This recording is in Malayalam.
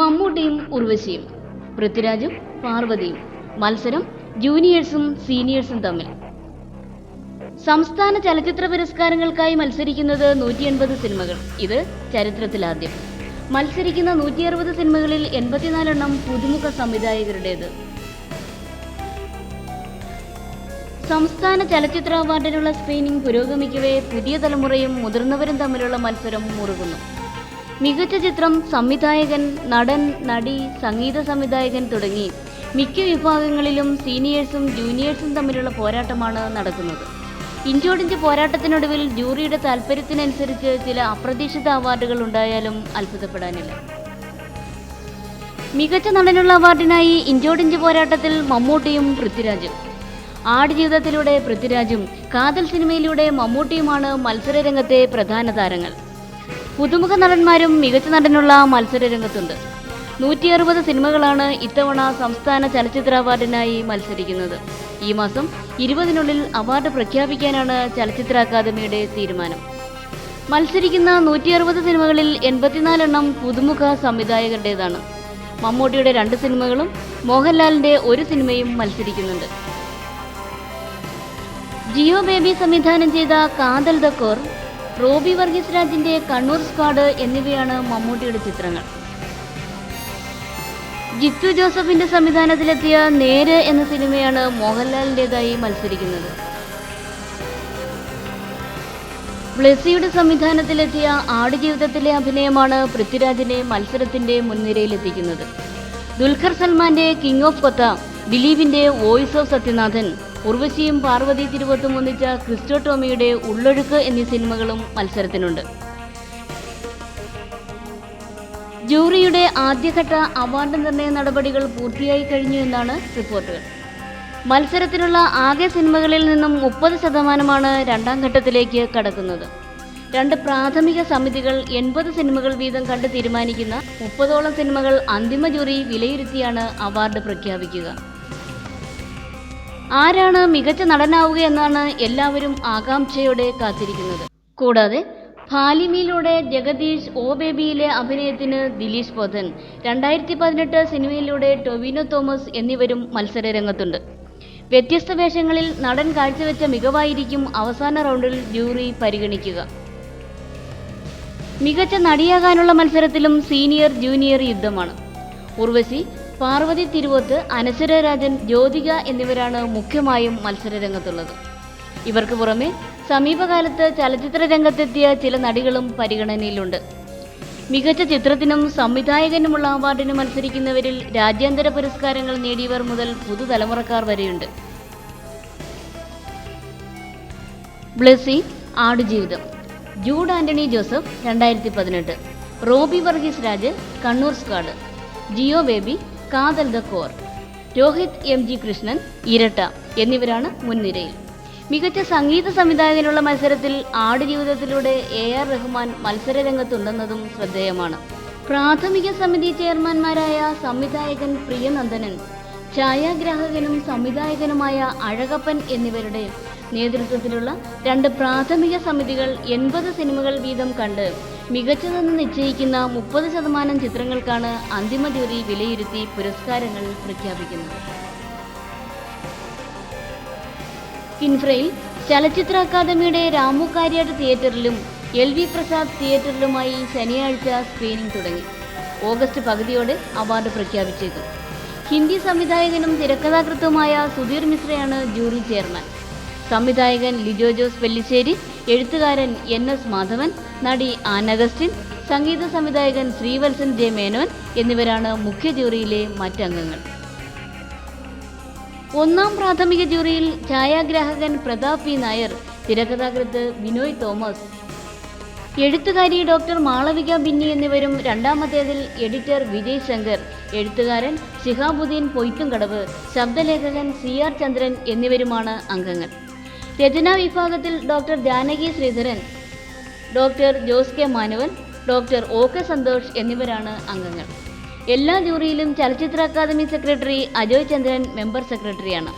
മമ്മൂട്ടിയും ഉർവശിയും, പൃഥ്വിരാജും പാർവതിയും. മത്സരം ജൂനിയേഴ്സും സീനിയേഴ്സും തമ്മിൽ. സംസ്ഥാന ചലച്ചിത്ര പുരസ്കാരങ്ങൾക്കായി മത്സരിക്കുന്നത് 180 സിനിമകൾ. ഇത് ചരിത്രത്തിലാദ്യം. മത്സരിക്കുന്ന 160 സിനിമകളിൽ 84 എണ്ണം പുതുമുഖ സംവിധായകരുടേത്. സംസ്ഥാന ചലച്ചിത്ര അവാർഡിനുള്ള സ്ക്രീനിംഗ് പുരോഗമിക്കവേ പുതിയ തലമുറയും മുതിർന്നവരും തമ്മിലുള്ള മത്സരം മുറുകുന്നു. മികച്ച ചിത്രം, സംവിധായകൻ, നടൻ, നടി, സംഗീത സംവിധായകൻ തുടങ്ങി മിക്ക വിഭാഗങ്ങളിലും സീനിയേഴ്സും ജൂനിയേഴ്സും തമ്മിലുള്ള പോരാട്ടമാണ് നടക്കുന്നത്. ഇഞ്ചോടിഞ്ച് പോരാട്ടത്തിനൊടുവിൽ ജൂറിയുടെ താൽപര്യത്തിനനുസരിച്ച് ചില അപ്രതീക്ഷിത അവാർഡുകൾ ഉണ്ടായാലും അത്ഭുതപ്പെടാനില്ല. മികച്ച നടനുള്ള അവാർഡിനായി ഇഞ്ചോടിഞ്ച് പോരാട്ടത്തിൽ മമ്മൂട്ടിയും പൃഥ്വിരാജും. ആടുജീവിതത്തിലൂടെ പൃഥ്വിരാജും കാതൽ സിനിമയിലൂടെ മമ്മൂട്ടിയുമാണ് മത്സരരംഗത്തെ പ്രധാന താരങ്ങൾ. പുതുമുഖ നടന്മാരും മികച്ച നടനുള്ള മത്സരരംഗത്തുണ്ട്. 160 സിനിമകളാണ് ഇത്തവണ സംസ്ഥാന ചലച്ചിത്ര അവാർഡിനായി മത്സരിക്കുന്നത്. ഈ മാസം 20-നുള്ളിൽ അവാർഡ് പ്രഖ്യാപിക്കാനാണ് ചലച്ചിത്ര അക്കാദമിയുടെ തീരുമാനം. മത്സരിക്കുന്ന 160 സിനിമകളിൽ 84 എണ്ണം പുതുമുഖ സംവിധായകരുടേതാണ്. മമ്മൂട്ടിയുടെ 2 സിനിമകളും മോഹൻലാലിന്റെ 1 സിനിമയും മത്സരിക്കുന്നുണ്ട്. ജിയോ ബേബി സംവിധാനം ചെയ്ത കാതൽ ദ കോർ, റോബി വർഗീസ് രാജിന്റെ കണ്ണൂർ സ്ക്വാഡ് എന്നിവയാണ് മമ്മൂട്ടിയുടെ ചിത്രങ്ങൾ. ജിത്തു ജോസഫിന്റെ സംവിധാനത്തിലെത്തിയ നേര് എന്ന സിനിമയാണ് മോഹൻലാലിന്റേതായി മത്സരിക്കുന്നത്. ബ്ലെസ്സിയുടെ സംവിധാനത്തിലെത്തിയ ആടുജീവിതത്തിലെ അഭിനയമാണ് പൃഥ്വിരാജിനെ മത്സരത്തിന്റെ മുൻനിരയിലെത്തിക്കുന്നത്. ദുൽഖർ സൽമാന്റെ കിങ് ഓഫ് കൊത്ത, ദിലീപിന്റെ വോയിസ് ഓഫ് സത്യനാഥൻ, ഉർവശിയും പാർവതി തിരുവോത്തും ഒന്നിച്ച ക്രിസ്റ്റോ ടോമിയുടെ ഉള്ളൊഴുക്ക് എന്നീ സിനിമകളും മത്സരത്തിനുണ്ട്. ജൂറിയുടെ ആദ്യഘട്ട അവാർഡ് നിർണയ നടപടികൾ പൂർത്തിയായി കഴിഞ്ഞു എന്നാണ് റിപ്പോർട്ടുകൾ. മത്സരത്തിനുള്ള ആകെ സിനിമകളിൽ നിന്നും 30% രണ്ടാം ഘട്ടത്തിലേക്ക് കടക്കുന്നത്. 2 പ്രാഥമിക സമിതികൾ 80 സിനിമകൾ വീതം കണ്ട് തീരുമാനിക്കുന്ന 30ഓളം സിനിമകൾ അന്തിമ ജൂറി വിലയിരുത്തിയാണ് അവാർഡ് പ്രഖ്യാപിക്കുക. ആരാണ് മികച്ച നടനാവുകയെന്നാണ് എല്ലാവരും ആകാംക്ഷയോടെ കാത്തിരിക്കുന്നത്. കൂടാതെ ഭാലിമിയിലൂടെ ജഗദീഷ്, ഓ ബേബിയിലെ അഭിനയത്തിന് ദിലീഷ് പോത്തൻ, 2018 സിനിമയിലൂടെ ടൊവിനോ തോമസ് എന്നിവരും മത്സരരംഗത്തുണ്ട്. വ്യത്യസ്ത വേഷങ്ങളിൽ നടൻ കാഴ്ചവെച്ച മികവായിരിക്കും അവസാന റൗണ്ടിൽ ജൂറി പരിഗണിക്കുക. മികച്ച നടിയാകാനുള്ള മത്സരത്തിലും സീനിയർ ജൂനിയർ യുദ്ധമാണ്. ഉർവശി, പാർവതി തിരുവോത്ത്, അനശ്വര രാജൻ, ജ്യോതിക എന്നിവരാണ് മുഖ്യമായും മത്സരരംഗത്തുള്ളത്. ഇവർക്ക് പുറമെ സമീപകാലത്ത് ചലച്ചിത്ര രംഗത്തെത്തിയ ചില നടികളും പരിഗണനയിലുണ്ട്. മികച്ച ചിത്രത്തിനും സംവിധായകനുമുള്ള അവാർഡിന് മത്സരിക്കുന്നവരിൽ രാജ്യാന്തര പുരസ്കാരങ്ങൾ നേടിയവർ മുതൽ പുതുതലമുറക്കാർ വരെയുണ്ട്. Blessy, Aadujeevitham. Jude Antony Joseph, 2018. Roby Varghese Raj, Kannur squad. Jeo Baby, Kaathal the core. Rohith M G Krishnan, Iratta എന്നിവരാണ് മുൻനിരയിൽ. മികച്ച സംഗീത സംവിധായകനുള്ള മത്സരത്തിൽ ആടുജീവിതത്തിലൂടെ AR റഹ്മാൻ മത്സരരംഗത്തുണ്ടെന്നതും ശ്രദ്ധേയമാണ്. പ്രാഥമിക സമിതി ചെയർമാൻമാരായ സംവിധായകൻ പ്രിയനന്ദനൻ, ഛായാഗ്രാഹകനും സംവിധായകനുമായ അഴകപ്പൻ എന്നിവരുടെ നേതൃത്വത്തിലുള്ള 2 പ്രാഥമിക സമിതികൾ 80 സിനിമകൾ വീതം കണ്ട് മികച്ചതെന്ന് നിശ്ചയിക്കുന്ന 30% ചിത്രങ്ങൾക്കാണ് അന്തിമ ജൂറി വിലയിരുത്തി പുരസ്കാരങ്ങൾ പ്രഖ്യാപിക്കുന്നത്. കിൻഫ്രയിൽ ചലച്ചിത്ര അക്കാദമിയുടെ രാമു കാര്യാട്ട് തിയേറ്ററിലും LV പ്രസാദ് തിയേറ്ററിലുമായി ശനിയാഴ്ച സ്ക്രീനിംഗ് തുടങ്ങി. ഓഗസ്റ്റ് പകുതിയോടെ അവാർഡ് പ്രഖ്യാപിച്ചേക്കും. ഹിന്ദി സംവിധായകനും തിരക്കഥാകൃത്തുമായ സുധീർ മിശ്രയാണ് ജൂറി ചെയർമാൻ. സംവിധായകൻ ലിജോ ജോസ് പെല്ലിശ്ശേരി, എഴുത്തുകാരൻ NS മാധവൻ, നടി ആൻ അഗസ്റ്റിൻ, സംഗീത സംവിധായകൻ ശ്രീവത്സൻ ജെ മേനോൻ എന്നിവരാണ് മുഖ്യ ജൂറിയിലെ മറ്റംഗങ്ങൾ. 1ാം പ്രാഥമിക ജൂറിയിൽ ഛായാഗ്രാഹകൻ പ്രതാപ് പി നായർ, തിരക്കഥാകൃത്ത് ബിനോയ് തോമസ്, എഴുത്തുകാരി ഡോക്ടർ മാളവിക ബിന്നി എന്നിവരും 2ാമത്തേതിൽ എഡിറ്റർ വിജയ് ശങ്കർ, എഴുത്തുകാരൻ ശിഹാബുദ്ദീൻ പൊയ്ത്തുംകടവ്, ശബ്ദലേഖകൻ CR ചന്ദ്രൻ എന്നിവരുമാണ് അംഗങ്ങൾ. രചനാ വിഭാഗത്തിൽ doctor Janaki Sreedharan, doctor Jose K Manuel, doctor OK Santhosh എന്നിവരാണ് അംഗങ്ങൾ. എല്ലാ ജൂറിയിലും ചലച്ചിത്ര academy secretary Ajoy Chandran member സെക്രട്ടറിയാണ്.